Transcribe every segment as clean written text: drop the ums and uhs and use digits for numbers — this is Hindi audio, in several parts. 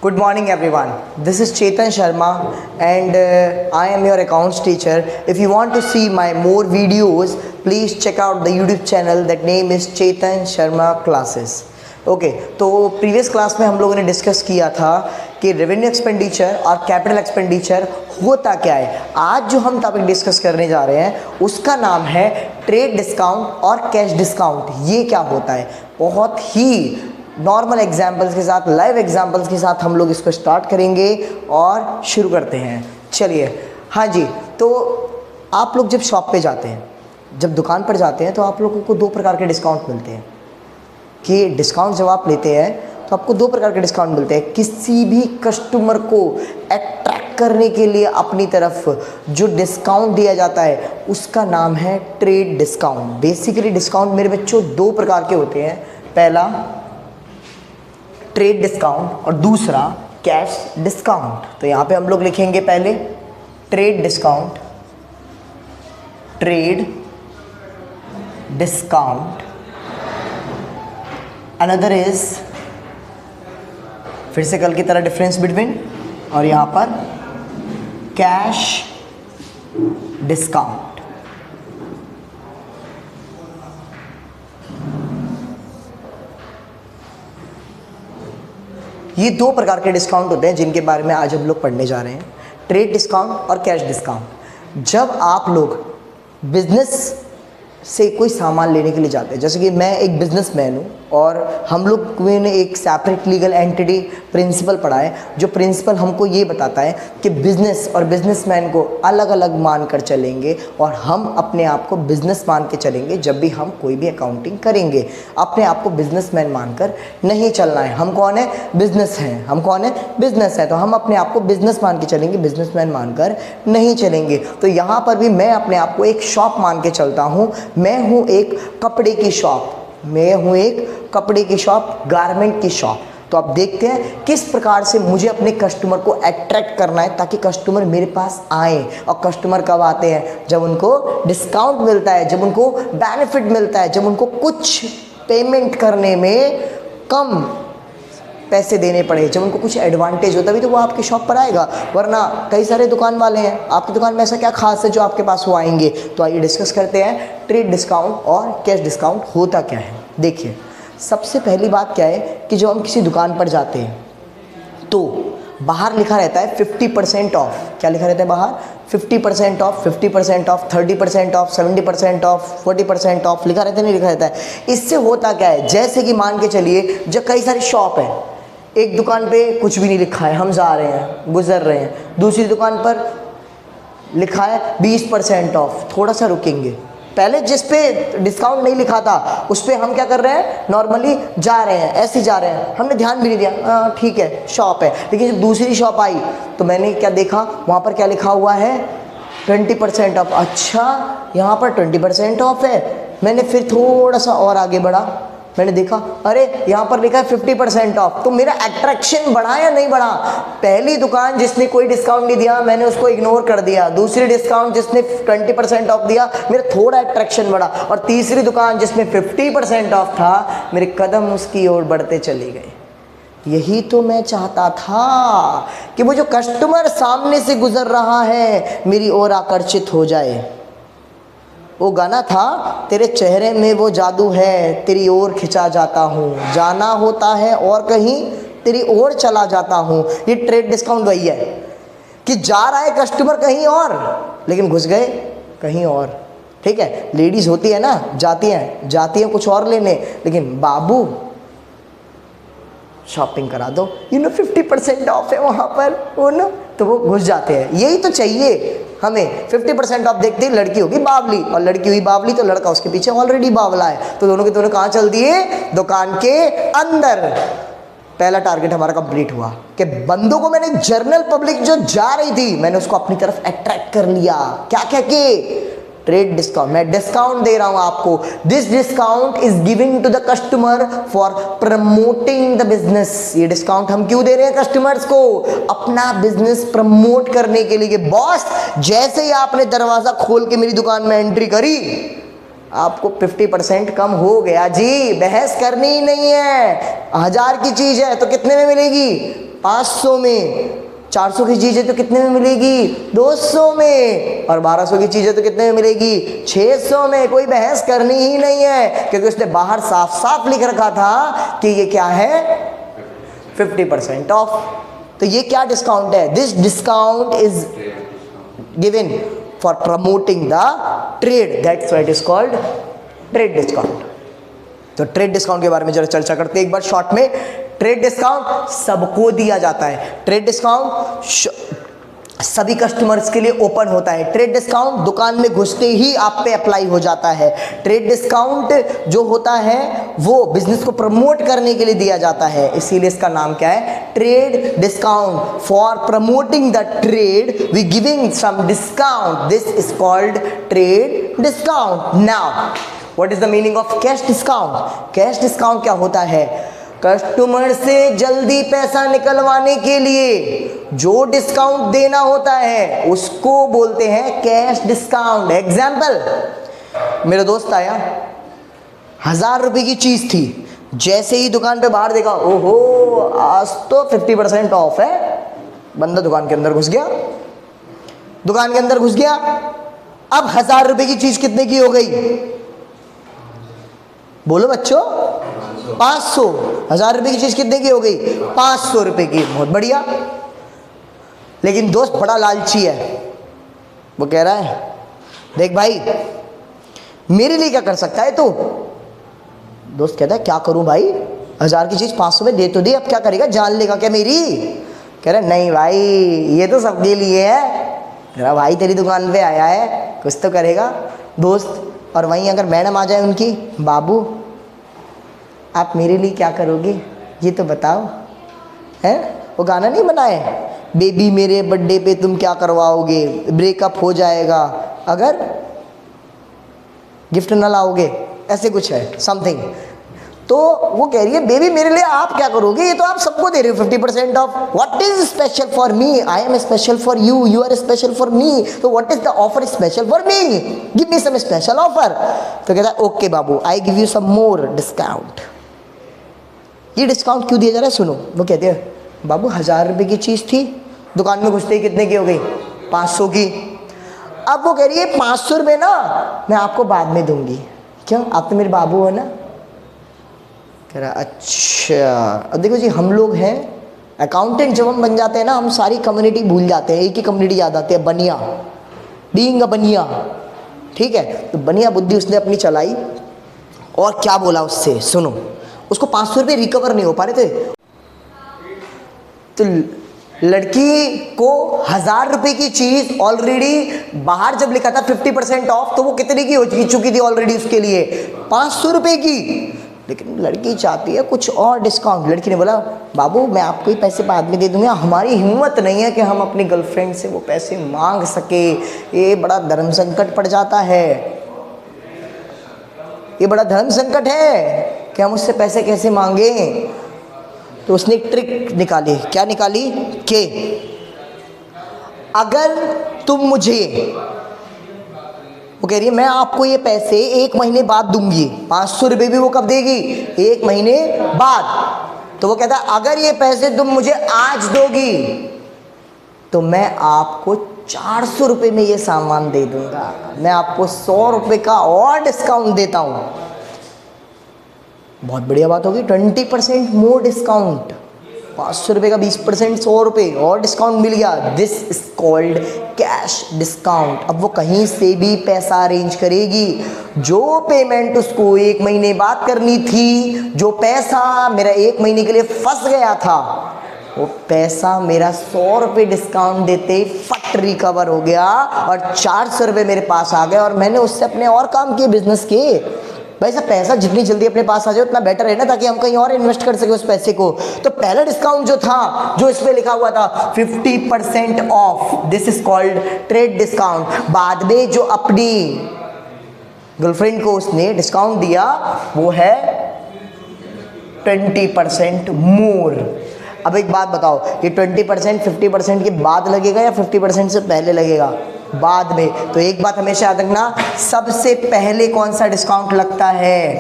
Good morning everyone. This is Chetan Sharma and I am your accounts teacher. If you want to see my more videos, please check out the YouTube channel. That name is Chetan Sharma Classes. Okay तो प्रीवियस क्लास में हम लोगों ने डिस्कस किया था कि रेवेन्यू एक्सपेंडिचर और कैपिटल एक्सपेंडिचर होता क्या है। आज जो हम टॉपिक डिस्कस करने जा रहे हैं उसका नाम है ट्रेड डिस्काउंट और कैश डिस्काउंट। ये क्या होता है, बहुत ही नॉर्मल एग्जाम्पल्स के साथ, लाइव एग्जाम्पल्स के साथ हम लोग इसको स्टार्ट करेंगे और शुरू करते हैं। चलिए, हाँ जी, तो आप लोग जब शॉप पे जाते हैं, जब दुकान पर जाते हैं तो आप लोगों को दो प्रकार के डिस्काउंट मिलते हैं कि डिस्काउंट जब आप लेते हैं तो आपको दो प्रकार के डिस्काउंट मिलते हैं। किसी भी कस्टमर को अट्रैक्ट करने के लिए अपनी तरफ जो डिस्काउंट दिया जाता है उसका नाम है ट्रेड डिस्काउंट। बेसिकली डिस्काउंट मेरे बच्चों दो प्रकार के होते हैं, पहला ट्रेड डिस्काउंट और दूसरा कैश डिस्काउंट। तो यहाँ पे हम लोग लिखेंगे पहले trade discount, trade discount, another is, फिर से कल की तरह डिफरेंस बिटवीन, और यहाँ पर कैश डिस्काउंट। ये दो प्रकार के डिस्काउंट होते हैं जिनके बारे में आज हम लोग पढ़ने जा रहे हैं, ट्रेड डिस्काउंट और कैश डिस्काउंट। जब आप लोग बिजनेस से कोई सामान लेने के लिए जाते हैं, जैसे कि मैं एक बिजनेसमैन हूँ और हम लोग ने एक सेपरेट लीगल एंटिटी प्रिंसिपल पढ़ा है, जो प्रिंसिपल हमको ये बताता है कि बिजनेस और बिजनेसमैन को अलग अलग मानकर चलेंगे और हम अपने आप को बिजनेस मान के चलेंगे। जब भी हम कोई भी अकाउंटिंग करेंगे अपने आप को बिजनेसमैन मानकर नहीं चलना है। हम कौन है? बिजनेस हैं। हम कौन है? बिजनेस है। तो हम अपने आप को बिजनेस मान के चलेंगे, बिजनेसमैन मानकर नहीं चलेंगे। तो यहाँ पर भी मैं अपने आप को एक शॉप मान के चलता हूँ। मैं हूँ एक कपड़े की शॉप, मैं हूँ एक कपड़े की शॉप, गारमेंट की शॉप। तो आप देखते हैं किस प्रकार से मुझे अपने कस्टमर को अट्रैक्ट करना है ताकि कस्टमर मेरे पास आए। और कस्टमर कब आते हैं? जब उनको डिस्काउंट मिलता है, जब उनको बेनिफिट मिलता है, जब उनको कुछ पेमेंट करने में कम पैसे देने पड़े, जब उनको कुछ एडवांटेज होता भी तो वो आपकी शॉप पर आएगा। वरना कई सारे दुकान वाले हैं, आपकी दुकान में ऐसा क्या खास है जो आपके पास वो आएंगे। तो आइए डिस्कस करते हैं ट्रेड डिस्काउंट और कैश डिस्काउंट होता क्या है। देखिए, सबसे पहली बात क्या है कि जब हम किसी दुकान पर जाते हैं तो बाहर लिखा रहता है 50% ऑफ। क्या लिखा रहता है बाहर? 50% of, 50% of, 30% of, 70% of, 40% of लिखा रहता है, नहीं लिखा रहता है। इससे होता क्या है, जैसे कि मान के चलिए जब कई सारी शॉप है, एक दुकान पे कुछ भी नहीं लिखा है, हम जा रहे हैं, गुजर रहे हैं, दूसरी दुकान पर लिखा है 20% ऑफ, थोड़ा सा रुकेंगे। पहले जिस पे डिस्काउंट नहीं लिखा था उस पे हम क्या कर रहे हैं, नॉर्मली जा रहे हैं, ऐसे जा रहे हैं, हमने ध्यान भी नहीं दिया, ठीक है शॉप है। लेकिन जब दूसरी शॉप आई तो मैंने क्या देखा, वहाँ पर क्या लिखा हुआ है? 20% ऑफ। अच्छा, यहाँ पर 20% ऑफ है। मैंने फिर थोड़ा सा और आगे बढ़ा, मैंने देखा अरे यहाँ पर लिखा है 50% ऑफ। तो मेरा अट्रैक्शन बढ़ा या नहीं बढ़ा? पहली दुकान जिसने कोई डिस्काउंट नहीं दिया मैंने उसको इग्नोर कर दिया, दूसरी डिस्काउंट जिसने 20% ऑफ दिया मेरा थोड़ा अट्रैक्शन बढ़ा, और तीसरी दुकान जिसमें 50% ऑफ था मेरे कदम उसकी ओर बढ़ते चले गए। यही तो मैं चाहता था कि वो जो कस्टमर सामने से गुजर रहा है मेरी ओर आकर्षित हो जाए। वो गाना था, तेरे चेहरे में वो जादू है, तेरी ओर खिंचा जाता हूँ, जाना होता है और कहीं तेरी ओर चला जाता हूँ। ये ट्रेड डिस्काउंट वही है कि जा रहा है कस्टमर कहीं और लेकिन घुस गए कहीं और। ठीक है, लेडीज़ होती है ना, जाती हैं कुछ और लेने, लेकिन बाबू शॉपिंग करा दो, 50% ऑफ है वहाँ पर, वो ना, तो वो घुस जाते हैं। यही तो चाहिए हमें। 50% ऑफ देखते ही लड़की होगी बावली, और लड़की हुई बावली तो लड़का उसके पीछे ऑलरेडी बावला है, तो दोनों के दोनों कहाँ चल दिए? दुकान के अंदर। पहला टारगेट हमारा कंप्लीट हुआ कि बंदों को मैंने, जनरल पब्लिक जो जा रही थी मैंने उसको अपनी तरफ अट्रैक्ट कर लिया। क्या क्या के? Trade discount. मैं डिस्काउंट दे रहा हूं आपको। This discount is giving to the customer for promoting the business. ये डिस्काउंट हम क्यों दे रहे हैं कस्टमर्स को? अपना बिजनेस प्रमोट करने के लिए। बॉस, जैसे ही आपने दरवाजा खोल के मेरी दुकान में एंट्री करी आपको 50% कम हो गया जी, बहस करनी ही नहीं है। 1000 की चीज है तो कितने में मिलेगी? 500 में, 400 की चीज़ है तो कितने में मिलेगी? 200 में, और 1200 की चीज़ है तो कितने में मिलेगी? 600 में। कोई बहस करनी ही नहीं है, क्योंकि उसने बाहर साफ साफ लिख रखा था कि ये क्या है? 50% ऑफ। तो ये क्या डिस्काउंट है? This discount is given for promoting the trade, that's why it is called trade discount. तो ट्रेड डिस्काउंट के बारे में जरा चर्चा करते हैं एक बार शॉर्ट में। ट्रेड डिस्काउंट सबको दिया जाता है। ट्रेड डिस्काउंट सभी कस्टमर्स के लिए ओपन होता है। ट्रेड डिस्काउंट दुकान में घुसते ही आप पे अप्लाई हो जाता है। ट्रेड डिस्काउंट जो होता है वो बिजनेस को प्रमोट करने के लिए दिया जाता है, इसीलिए इसका नाम क्या है? Trade discount. For promoting the trade we giving some discount, this is called trade discount. Now what is the meaning of cash discount? Cash discount क्या होता है? कस्टमर से जल्दी पैसा निकलवाने के लिए जो डिस्काउंट देना होता है उसको बोलते हैं कैश डिस्काउंट। एग्जाम्पल, मेरा दोस्त आया, 1000 रुपये की चीज़ थी, जैसे ही दुकान पे बाहर देखा, ओहो आज तो 50% ऑफ है, बंदा दुकान के अंदर घुस गया। दुकान के अंदर घुस गया, अब 1000 रुपये की चीज़ कितने की हो गई? बोलो बच्चों, 500। 1000 रुपये की चीज़ कितने की हो गई? 500 रुपये की। बहुत बढ़िया। लेकिन दोस्त बड़ा लालची है, वो कह रहा है देख भाई मेरे लिए क्या कर सकता है तू? दोस्त कहता है क्या करूं भाई, 1000 की चीज़ 500 में दे तो दी, अब क्या करेगा, जान लेगा क्या मेरी? कह रहा नहीं भाई ये तो सबके लिए है। कह रहा भाई तेरी दुकान पे आया है, कुछ तो करेगा। दोस्त, और वहीं अगर मैडम आ जाए उनकी, बाबू आप मेरे लिए क्या करोगे ये तो बताओ, है? वो गाना नहीं बनाए, बेबी मेरे बर्थडे पे तुम क्या करवाओगे, ब्रेकअप हो जाएगा अगर गिफ्ट ना लाओगे, ऐसे कुछ है समथिंग। तो वो कह रही है बेबी मेरे लिए आप क्या करोगे, ये तो आप सबको दे रहे हो 50% off. What is special for me? I am special for you, you are special for me, तो what is the offer special for me? Give me some special offer. तो कहता है ओके बाबू, I give you some more discount. ये डिस्काउंट क्यों दिया जा रहा है सुनो। वो कहते हैं बाबू 1000 रुपये की चीज़ थी, दुकान में घुसते ही कितने की हो गई? 500 की। अब वो कह रही है 500 रुपये ना मैं आपको बाद में दूंगी। क्यों? आप तो मेरे बाबू हो ना। कह रहा अच्छा। अब देखो जी, हम लोग हैं अकाउंटेंट, जब हम बन जाते हैं ना हम सारी कम्युनिटी भूल जाते हैं, एक ही कम्युनिटी याद आती है, बनिया, बीइंग अ बनिया। ठीक है, तो बनिया बुद्धि उसने अपनी चलाई और क्या बोला उससे सुनो। उसको 500 रुपये रिकवर नहीं हो पा रहे थे, तो लड़की को 1000 रुपये की चीज़ ऑलरेडी बाहर जब लिखा था 50% ऑफ, तो वो कितने की हो चुकी थी ऑलरेडी उसके लिए? 500 रुपये की। लेकिन लड़की चाहती है कुछ और डिस्काउंट। लड़की ने बोला बाबू मैं आपको ही पैसे बाद में दे दूंगा, हमारी हिम्मत नहीं है कि हम अपनी गर्लफ्रेंड से वो पैसे मांग सके, ये बड़ा धर्म संकट पड़ जाता है, ये बड़ा धर्म संकट है कि हम उससे पैसे कैसे मांगे। तो उसने एक ट्रिक निकाली। क्या निकाली? कि अगर तुम मुझे, वो कह रही है मैं आपको ये पैसे 1 महीने बाद दूंगी, 500 रुपये भी वो कब देगी? 1 महीने बाद। तो वो कहता है अगर ये पैसे तुम मुझे आज दोगी तो मैं आपको 400 रुपये में ये सामान दे दूंगा, मैं आपको 100 रुपये का और डिस्काउंट देता हूँ। बहुत बढ़िया बात होगी, 20% मोर डिस्काउंट। 500 रुपये का 20%, 100 रुपये और डिस्काउंट मिल गया। This is called cash discount. अब वो कहीं से भी पैसा अरेंज करेगी, जो पेमेंट उसको 1 महीने बाद करनी थी, जो पैसा मेरा 1 महीने के लिए फंस गया था, वो पैसा मेरा 100 रुपये डिस्काउंट देते ही फट रिकवर हो गया और 400 रुपये मेरे पास आ गए और मैंने उससे अपने और काम किए, बिजनेस के। भाई साहब पैसा जितनी जल्दी अपने पास आ जाए उतना बेटर है ना, ताकि हम कहीं और इन्वेस्ट कर सके उस पैसे को। तो पहला डिस्काउंट जो था, जो इस पे लिखा हुआ था 50% of, this is called trade discount. बाद में जो अपनी गर्लफ्रेंड को उसने डिस्काउंट दिया वो है 20% मोर। अब एक बात बताओ, ये 20% 50% के बाद लगेगा या 50% से पहले लगेगा? बाद में। तो एक बात हमेशा याद रखना, सबसे पहले कौन सा डिस्काउंट लगता है?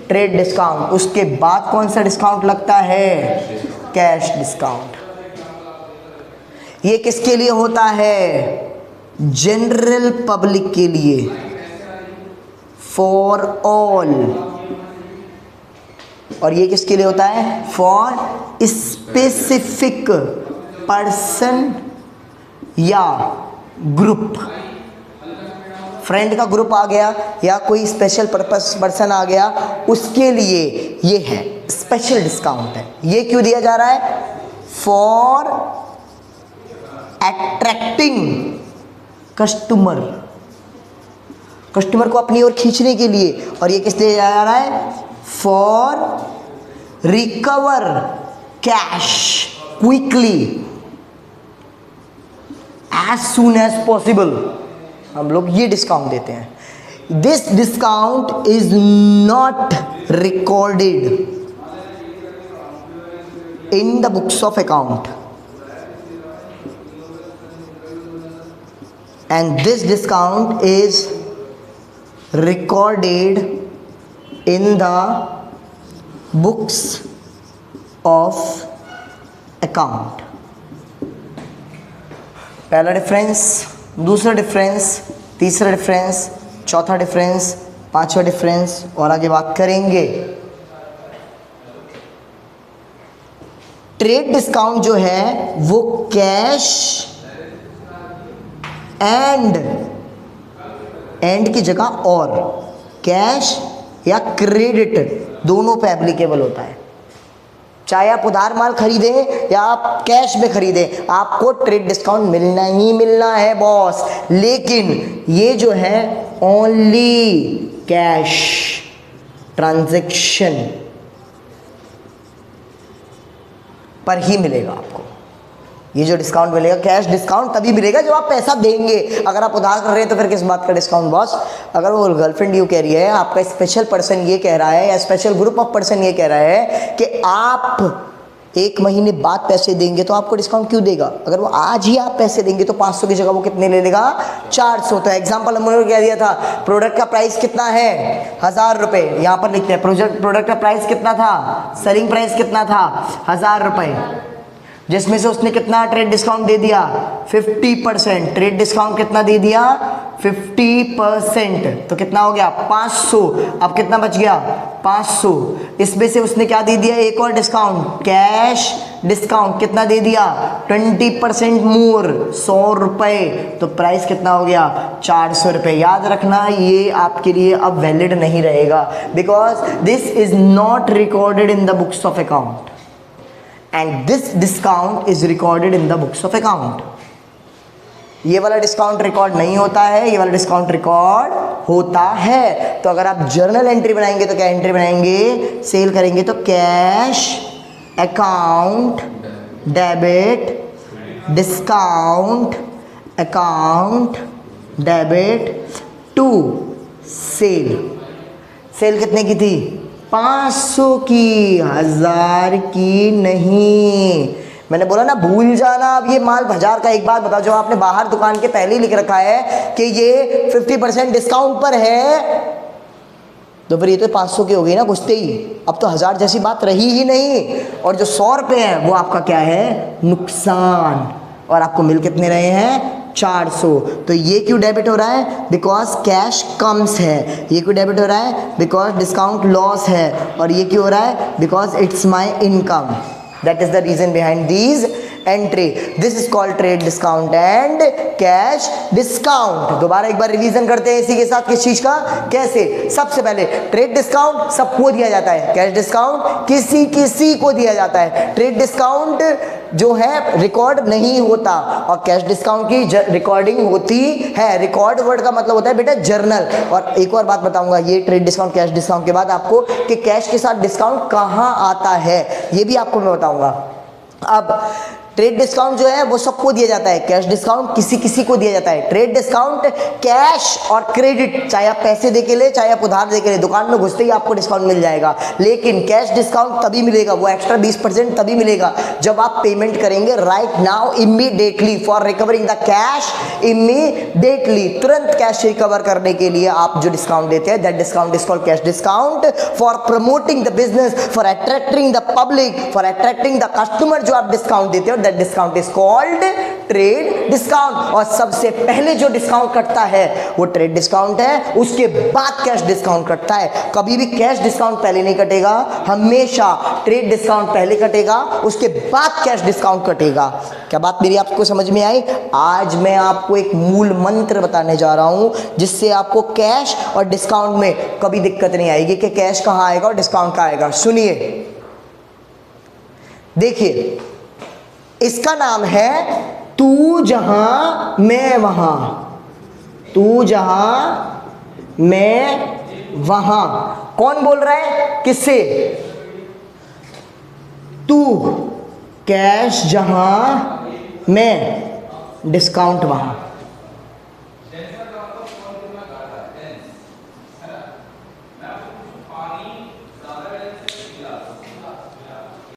Trade discount. उसके बाद कौन सा डिस्काउंट लगता है? Cash discount. ये किसके लिए होता है? जनरल पब्लिक के लिए, फॉर ऑल। और ये किसके लिए होता है? फॉर स्पेसिफिक पर्सन या ग्रुप। फ्रेंड का ग्रुप आ गया या कोई स्पेशल पर्पस पर्सन आ गया, उसके लिए ये है, स्पेशल डिस्काउंट है। ये क्यों दिया जा रहा है? फॉर अट्रैक्टिंग कस्टमर, कस्टमर को अपनी ओर खींचने के लिए। और ये किस लिए जा रहा है? For recover cash quickly as soon as possible. हम लोग ये डिस्काउंट देते हैं। This discount is not recorded in the books of account and this discount is recorded in the books of account. पहला डिफरेंस, दूसरा डिफरेंस, तीसरा डिफरेंस, चौथा डिफरेंस, पांचवा डिफरेंस और आगे बात करेंगे। ट्रेड डिस्काउंट जो है वो कैश एंड की जगह और, कैश या क्रेडिट दोनों पे एप्लीकेबल होता है। चाहे आप उधार माल खरीदें या आप कैश में खरीदें, आपको ट्रेड डिस्काउंट मिलना ही मिलना है बॉस। लेकिन ये जो है ओनली कैश ट्रांजैक्शन पर ही मिलेगा आपको। ये जो डिस्काउंट मिलेगा, कैश डिस्काउंट तभी मिलेगा जब आप पैसा देंगे। अगर आप उधार कर रहे हैं तो फिर किस बात का डिस्काउंट बॉस? अगर वो गर्लफ्रेंड यू कह रही है, आपका स्पेशल पर्सन ये कह रहा है या स्पेशल ग्रुप ऑफ पर्सन ये कह रहा है कि आप 1 महीने बाद पैसे देंगे तो आपको डिस्काउंट क्यों देगा? अगर वो आज ही आप पैसे देंगे तो 500 की जगह वो कितने ले लेगा? 400। तो एग्जाम्पल हमने क्या दिया था? प्रोडक्ट का प्राइस कितना है? 1000 रुपये। यहाँ पर लिखते हैं प्रोडक्ट का प्राइस कितना था? सेलिंग प्राइस कितना था? 1000 रुपये। जिसमें से उसने कितना ट्रेड डिस्काउंट दे दिया? 50%। ट्रेड डिस्काउंट कितना दे दिया? 50%। तो कितना हो गया? 500। अब कितना बच गया? 500। इसमें से उसने क्या दे दिया? एक और डिस्काउंट, कैश डिस्काउंट कितना दे दिया? 20% मोर, 100 रुपये। तो प्राइस कितना हो गया? 400 रुपये। याद रखना ये आपके लिए अब वैलिड नहीं रहेगा, because this is not recorded in the books of account and this discount is recorded in the books of account। ये वाला डिस्काउंट रिकॉर्ड नहीं होता है, ये वाला डिस्काउंट रिकॉर्ड होता है। तो अगर आप जर्नल एंट्री बनाएंगे तो क्या एंट्री बनाएंगे? सेल करेंगे तो cash account debit discount account debit to sale. Sale कितने की थी? 500 की, 1000 की नहीं। मैंने बोला ना भूल जाना अब ये माल बाजार का। एक बात बताओ, जो आपने बाहर दुकान के पहले ही लिख रखा है कि ये 50% डिस्काउंट पर है, तो फिर ये तो 500 की हो गई ना घुसते ही। अब तो 1000 जैसी बात रही ही नहीं। और जो 100 रुपये है वो आपका क्या है? नुकसान। और आपको मिल कितने रहे हैं? 400। तो ये क्यों डेबिट हो रहा है? बिकॉज कैश कम्स है। ये क्यों डेबिट हो रहा है? बिकॉज डिस्काउंट लॉस है। और ये क्यों हो रहा है? Because it's my income. That is the reason behind these entry. This is called trade discount and cash discount. दोबारा एक बार रिवीजन करते हैं इसी के साथ। किस चीज का? कैसे? सबसे पहले ट्रेड डिस्काउंट सबको दिया जाता है, कैश डिस्काउंट किसी किसी को दिया जाता है। ट्रेड डिस्काउंट जो है रिकॉर्ड नहीं होता और कैश डिस्काउंट की रिकॉर्डिंग होती है। रिकॉर्ड वर्ड का मतलब होता है बेटा जर्नल। और एक और बात बताऊंगा, ये ट्रेड डिस्काउंट कैश डिस्काउंट के बाद आपको कि कैश के साथ डिस्काउंट कहाँ आता है ये भी आपको मैं बताऊंगा। अब ट्रेड डिस्काउंट जो है वो सबको दिया जाता है, कैश डिस्काउंट किसी किसी को दिया जाता है। ट्रेड डिस्काउंट कैश और क्रेडिट, चाहे आप पैसे दे के ले चाहे आप उधार दे के ले, दुकान में घुसते ही आपको डिस्काउंट मिल जाएगा। लेकिन कैश डिस्काउंट तभी मिलेगा, वो एक्स्ट्रा 20% तभी मिलेगा जब आप पेमेंट करेंगे right now immediately for recovering the cash immediately. तुरंत कैश रिकवर करने के लिए आप जो डिस्काउंट देते हैं, that discount is called cash discount. For promoting the business, for attracting the public, for attracting the customer जो आप डिस्काउंट देते हो, that discount is called trade discount. और सबसे पहले जो डिस्काउंट कटता है वो ट्रेड डिस्काउंट है, उसके बाद कैश डिस्काउंट कटता है। कभी भी कैश डिस्काउंट पहले नहीं कटेगा, हमेशा ट्रेड डिस्काउंट पहले कटेगा, उसके बाद कैश डिस्काउंट कटेगा। क्या बात मेरी आपको समझ में आई? आज मैं आपको एक मूल मंत्र बताने जा रहा हूं जिससे आपको कैश और डिस्काउंट में कभी दिक्कत नहीं आएगी कि कैश कहां आएगा और डिस्काउंट कहां आएगा। सुनिए, देखिए, इसका नाम है तू जहां मैं वहां। तू जहां मैं वहां। कौन बोल रहा है? किससे? तू कैश जहां मैं डिस्काउंट वहां।